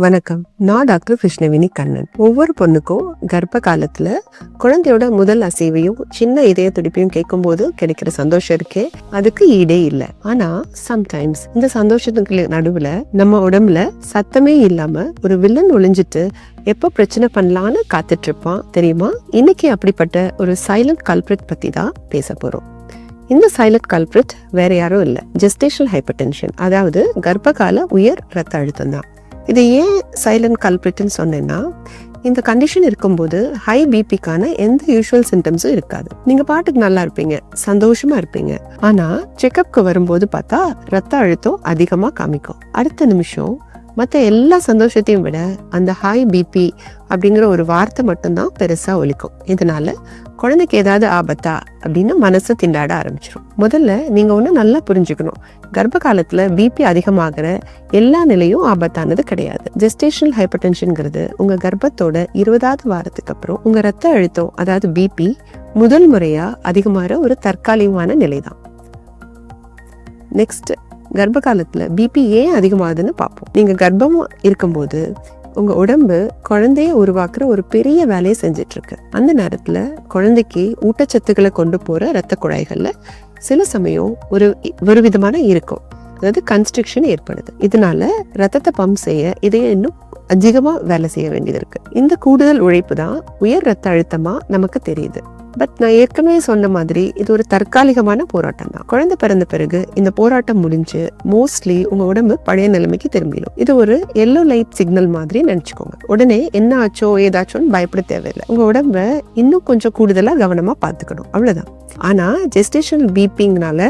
வணக்கம். நான் டாக்டர் கிருஷ்ணவேணி கண்ணன். ஒவ்வொரு பொண்ணுக்கும் கர்ப்ப காலத்துல குழந்தையோட முதல் அசைவையும் சின்ன இதய துடிப்பையும் கேட்கும் போது கிடைக்கிற சந்தோஷம் இருக்கே, அதுக்கு ஈடே இல்லை. ஆனா சம்டைம்ஸ் இந்த சந்தோஷத்துக்கு நடுவுல நம்ம உடம்புல சத்தமே இல்லாம ஒரு வில்லன் ஒளிஞ்சிட்டு எப்ப பிரச்சனை பண்ணலான்னு காத்துட்டு இருப்பான் தெரியுமா? இன்னைக்கு அப்படிப்பட்ட ஒரு சைலண்ட் கல்பிரிட் பத்தி தான் பேச போறோம். இந்த சைலண்ட் கல்பிரிட் வேற யாரும் இல்லை, ஜெஸ்டேஷனல் ஹைப்பர்டென்ஷன், அதாவது கர்ப்பகால உயர் ரத்த அழுத்தம் தான். இது ஏன் சைலண்ட் கல்பிரிட்னு சொன்னேன்னா, இந்த கண்டிஷன் இருக்கும்போது ஹை பிபிக்கான எந்த யூஷுவல் சிம்டம்ஸும் இருக்காது. நீங்க பாட்டுக்கு நல்லா இருப்பீங்க, சந்தோஷமா இருப்பீங்க. ஆனா செக்அப்க்கு வரும்போது பார்த்தா ரத்த அழுத்தம் அதிகமா காமிக்கும். அடுத்த நிமிஷம் மற்ற எல்லா சந்தோஷத்தையும் விட அந்த ஹை பிபி அப்படிங்கிற ஒரு வார்த்தை மட்டும்தான் பெருசா ஒலிக்கும். இதனால குழந்தைக்கு ஏதாவது ஆபத்தா அப்படின்னு மனசு திண்டாட ஆரம்பிச்சிடும். முதல்ல நீங்க ஒண்ணு நல்லா புரிஞ்சுக்கணும், கர்ப்ப காலத்துல பிபி அதிகமாகிற எல்லா நிலையும் ஆபத்தானது கிடையாது. ஜெஸ்டேஷனல் ஹைப்பர்டென்ஷன்ங்கிறது உங்க கர்ப்பத்தோட 20வது வாரத்துக்கு அப்புறம் உங்க ரத்த அழுத்தம், அதாவது பிபி முதல் முறையா அதிகமாகிற ஒரு தற்காலிகமான நிலை தான். நெக்ஸ்ட், கர்ப்ப காலத்துல பிபி ஏன் அதிகமாகுதுன்னு பார்ப்போம். நீங்க கர்ப்பமா இருக்கும்போது உங்க உடம்பு குழந்தைய உருவாக்குற ஒரு பெரிய வேலையை செஞ்சிட்டு இருக்கு. அந்த நேரத்துல குழந்தைக்கு ஊட்டச்சத்துக்களை கொண்டு போற ரத்த குழாய்கள்ல சில சமயம் ஒரு விதமான இருக்கும், அதாவது கன்ஸ்ட்ரக்ஷன் ஏற்படுது. இதனால ரத்தத்தை பம்ப் செய்ய இதயம் இன்னும் அதிகமா வேலை செய்ய வேண்டியது இருக்கு. இந்த கூடுதல் உழைப்பு தான் உயர் ரத்த அழுத்தமா நமக்கு தெரியுது. பட் நான் ஏற்கனவே சொன்ன மாதிரி இது ஒரு தற்காலிகமான போராட்டம் தான். குழந்தை பிறந்த பிறகு இந்த போராட்டம் முடிஞ்சு மோஸ்ட்லி உங்க உடம்பு பழைய நிலைமைக்கு திரும்பிடும். இது ஒரு எல்லோ லைட் சிக்னல் மாதிரி நினைச்சுக்கோங்க. உடனே என்ன ஆச்சோ ஏதாச்சோன்னு பயப்பட தேவையில்லை. உங்க உடம்ப இன்னும் கொஞ்சம் கூடுதலா கவனமா பாத்துக்கணும், அவ்வளவுதான். ஆனா ஜெஸ்டேஷனல் பிபிங்னால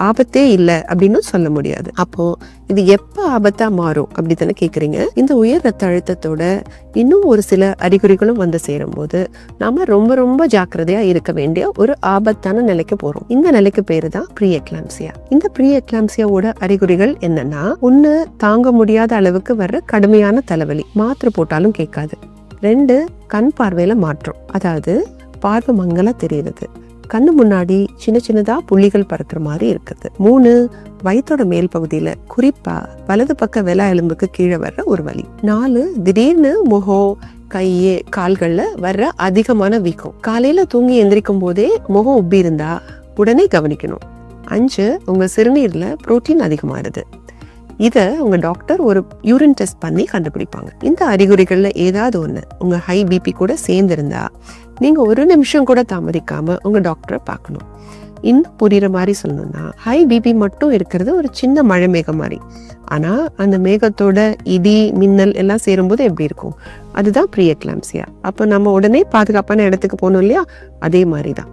ஆபத்தே இல்லை அப்படின்னு சொல்ல முடியாது. அப்போ இது எப்ப ஆபத்தா மாறும் அப்படி தானே கேக்குறீங்க. இந்த உயர் ரத்த அழுத்தத்தோட இன்னும் ஒரு சில அறிகுறிகளும் வந்து சேரும் போது நாம ரொம்ப ரொம்ப ஜாக்கிரதையா இருக்க வேண்டிய ஒரு ஆபத்தான நிலைக்கு போறோம். இந்த நிலைக்கு பேரு தான் ப்ரீ எக்லாம்சியா. இந்த ப்ரீ எக்லாம்சியாவோட அறிகுறிகள் என்னன்னா, ஒண்ணு, தாங்க முடியாத அளவுக்கு வர்ற கடுமையான தலைவலி, மாத்திரை போட்டாலும் கேட்காது. 2, கண் பார்வையில மாற்றம், அதாவது பார்வை மங்கலா தெரியுது, கண்ணு முன்னாடி சின்ன சின்னதா புள்ளிகள் பறக்கிற மாதிரி இருக்குது. 3, வயிற்றோட மேல் பகுதியில குறிப்பா வலது பக்க வெலா எலும்புக்கு கீழே வர்ற ஒரு வலி. 4, திடீர்னு முகம், கையே, கால்கள்ல வர்ற அதிகமான வீக்கம். காலையில தூங்கி எந்திரிக்கும் போதே முகம் உப்பி இருந்தா உடனே கவனிக்கணும். 5, உங்க சிறுநீர்ல புரோட்டீன் அதிகமாகுது. இத உங்க டாக்டர் ஒரு யூரின் டெஸ்ட் பண்ணி கண்டுபிடிப்பாங்க. இந்த அறிகுறிகள்ல ஏதாவது ஒண்ணு உங்க ஹை பிபி கூட சேர்ந்திருந்தா நீங்க ஒரு நிமிஷம் கூட தாமதிக்காம உங்க டாக்டரை பார்க்கணும். இன்னும் புரியுற மாதிரி சொல்லணும்னா, ஹை பிபி மட்டும் இருக்கிறது ஒரு சின்ன மழை மேகம் மாதிரி. ஆனா அந்த மேகத்தோட இடி, மின்னல் எல்லாம் சேரும்போது எப்படி இருக்கும், அதுதான் ப்ரீ எக்லாம்சியா. அப்ப நம்ம உடனே பாதுகாப்பான இடத்துக்கு போகணும் இல்லையா, அதே மாதிரிதான்.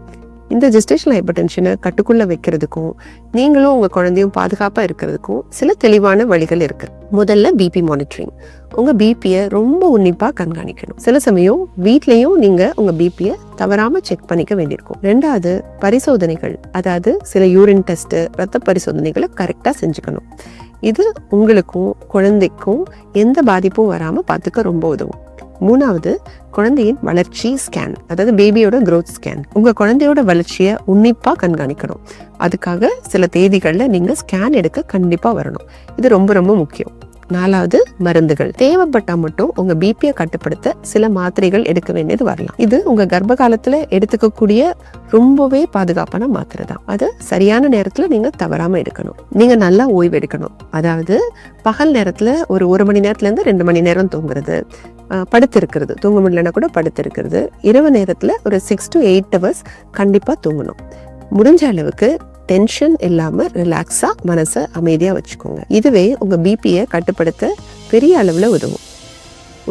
இந்த ஜெஸ்டேஷனல் ஹைப்பர்டென்ஷனை கட்டுக்குள்ள வைக்கிறதுக்கும் நீங்களும் உங்க குழந்தையும் பாதுகாப்பா இருக்கிறதுக்கும் சில தெளிவான வழிகள் இருக்கு. முதல்ல பிபி மானிட்டரிங். உங்க பிபியை ரொம்ப உன்னிப்பா கண்காணிக்கணும். சில சமயம் வீட்லயும் நீங்க உங்க பிபியை தவறாம செக் பண்ணிக்க வேண்டியிருக்கும். 2வது, பரிசோதனைகள், அதாவது சில யூரின் டெஸ்ட், ரத்த பரிசோதனைகளை கரெக்டா செஞ்சுக்கணும். இது உங்களுக்கும் குழந்தைக்கும் எந்த பாதிப்பும் வராம பார்த்துக்க ரொம்ப உதவும். 3வது, குழந்தையின் வளர்ச்சி ஸ்கேன், அதாவது பேபியோட growth ஸ்கேன். உங்க குழந்தையோட வளர்ச்சியை உன்னிப்பா கண்காணிக்கணும். அதுக்காக சில தேதிகள்ல நீங்க ஸ்கேன் எடுக்க கண்டிப்பா வரணும். இது ரொம்ப ரொம்ப முக்கியம். 4வது, மருந்துகள். தேவைப்பட்டா மட்டும் உங்க பிபியை கட்டுப்படுத்த சில மாத்திரைகள் எடுக்க வேண்டியது வரலாம். இது உங்க கர்ப்ப காலத்துல எடுத்துக்கக்கூடிய ரொம்பவே பாதுகாப்பான மாத்திரை தான். அது சரியான நேரத்துல நீங்க தவறாம எடுக்கணும். நீங்க நல்லா ஓய்வு எடுக்கணும், அதாவது பகல் நேரத்துல ஒரு 1 மணி நேரத்துல இருந்து 2 மணி நேரம் தூங்குறது, படுத்திருக்கிறது, தூங்க முடியலன்னா கூட படுத்திருக்கிறது. இரவு நேரத்துல ஒரு 6 to 8 hours கண்டிப்பா தூங்கணும். முடிஞ்ச அளவுக்கு டென்ஷன் இல்லாம ரிலாக்ஸா மனசை அமைதியா வச்சுக்கோங்க. இதுவே உங்க பிபியை கட்டுப்படுத்த பெரிய அளவுல உதவும்.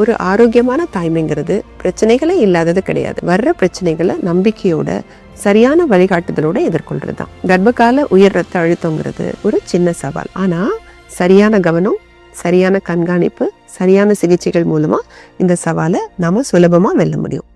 ஒரு ஆரோக்கியமான தாய்மைங்கிறது பிரச்சனைகளே இல்லாதது கிடையாது. வர்ற பிரச்சனைகளை நம்பிக்கையோட சரியான வழிகாட்டுதலோட எதிர்கொள்றதுதான். கர்ப்பகால உயர் ரத்த அழுத்தங்கிறது ஒரு சின்ன சவால். ஆனா சரியான கவனம், சரியான கண்காணிப்பு, சரியான சிகிச்சைகள் மூலமா இந்த சவாலை நாம சுலபமா வெல்ல முடியும்.